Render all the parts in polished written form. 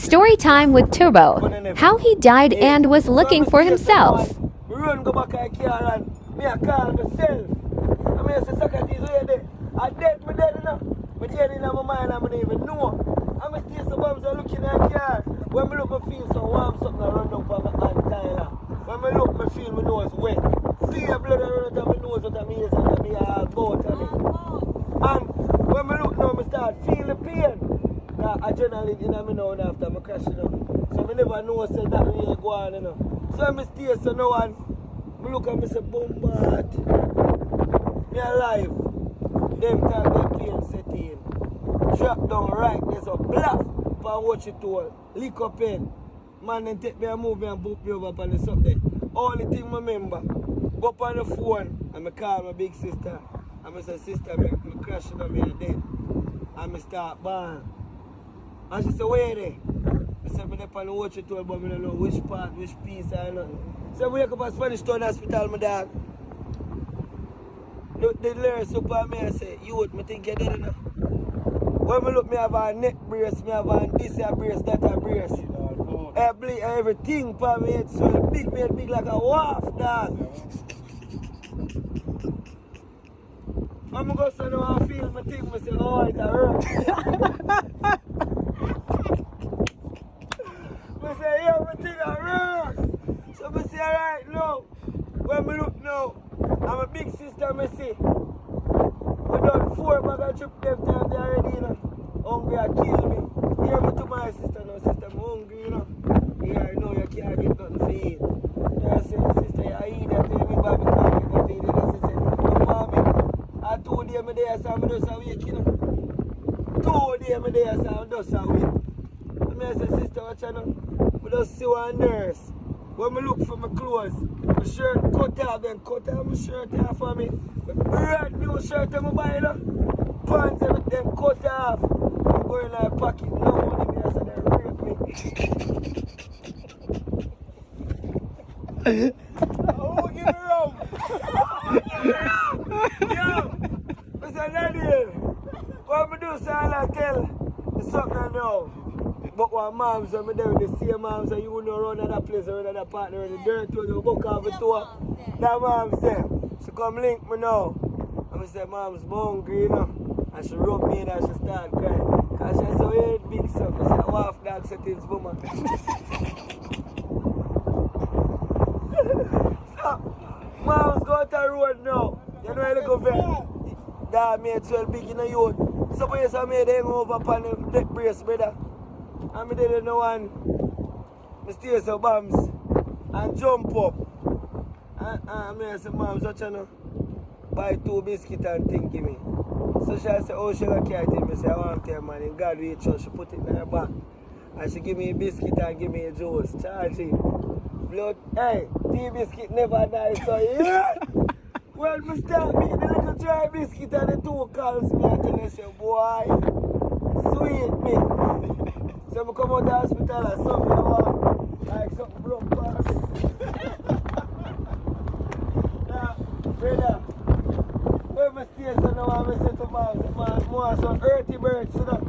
Story time with Turbo. How he died and was looking for himself. We run go back at car and me a call myself. I mean, say Socrates, where they? I dead, me dead enough. Me dead in my mind, I don't even know. I'm still so bums are looking at car. When me look, me feel so warm, something run down for my hand, Tyler. When me look, me feel my nose wet. See the blood run out of my nose, out of my ears, out of my mouth, and when me look now, me start feel the pain. Adrenaline in my nose after I crash, you know. So I never know say that really go on, you know. So I stay so now and I look at me say, bombard. Me alive. Them time they pain set in. Drop down right, there's a bluff. For watch it all. Lick up in. Man then take me and move me and book me over upon the subject. Only thing I remember, go up on the phone and I call my big sister. And I say, sister, me crashing on me and dead. And I start bawling. And she said, where they? I said, I'm up on the watch it all, but I don't know which part, which piece or nothing. So I wake up at Spanish Town Hospital, my dog. Look, the nurse up on me and say, youth, I think you're dead enough. When I look, I have a neck brace, I have a this a brace, that a brace. Everything for me, it's so big, made big like a wharf, dog. I'm going to say, no, I feel my thing, I say, oh, it hurt. I say, yeah, my thing hurt. So I say, alright, now, when I look now, I'm a big sister, I see. We done 4 bags of trip them time, they already, you know. Hungry, I kill me. Hear me to my sister now, sister, I'm hungry, you know. Yeah, I know you can't get nothing to eat. Yeah, I say, sister, you eat that, tell me, baby, can't get nothing to eat. I say, you want me? I 2 days I'm there, so I'm just awake, you know. 2 days I'm there, so I'm just awake. I say, sister, watch out now. I just see one nurse. When I look for my clothes, my shirt cut off, then cut off my shirt off for me. My brand new shirt I'm buying, you know. Pants everything cut off. I'm going like a pocket. No money, I said, they rape me. Oh, give me rum. Yo, Mr. Daniel, what I do, so I tell the something now. But what moms are there with the same moms and you know run another place or another partner in the dirt to you book off the tour. That mom said, she come link me now. And I said, mom's hungry, you know. And she rub me in and she start crying. Because she said, oh, you ain't big son. I said, Wharf dog settings, woman. So, mom's go to the road now. You know where they go for? That made 12 big in the youth. So, I made them over upon the neck brace, brother. And I didn't know one. I stay some bombs and jump up. And I said, Mom, such a no. Buy 2 biscuits and Ting give me. So she said, oh, she got carry it. I said, I want to man. In God we trust. She put it in her back. And she give me a biscuit and give me a juice. Charge it. Blood, hey, tea biscuit never die. So yeah. Well, I start me the little dry biscuit and the 2 calls me and tell her, say, boy, sweet me. So I come out of the hospital and something like something broke for me. Now, brother, when I stay so now I say to man, more some earthy birds, you know.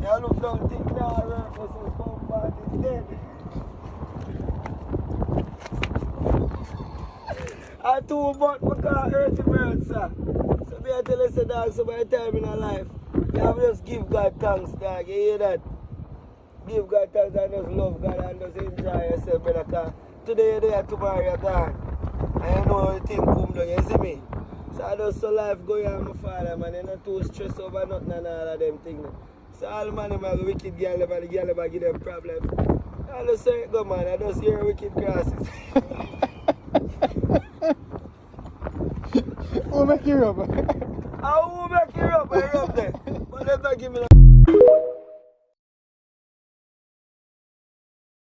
I look down, think now, I work, I say, bombard is dead. I 2 months because earthy birds, sir. So I tell you, say, dog, so by the time in our life, you have to just give God thanks, dog, you hear that? Give God thanks and just love God and just enjoy yourself, brother. Because today you're there, tomorrow you're gone. And you know how the thing come down, you see me? So I just saw life going on my father, man. You're not too stressed over nothing and all of them things. So all the man have a wicked girl, and the girl have give them problems. I just say it go, man. I just hear wicked crosses. Who make you rub? Who make you rub? I rub them. But let me give me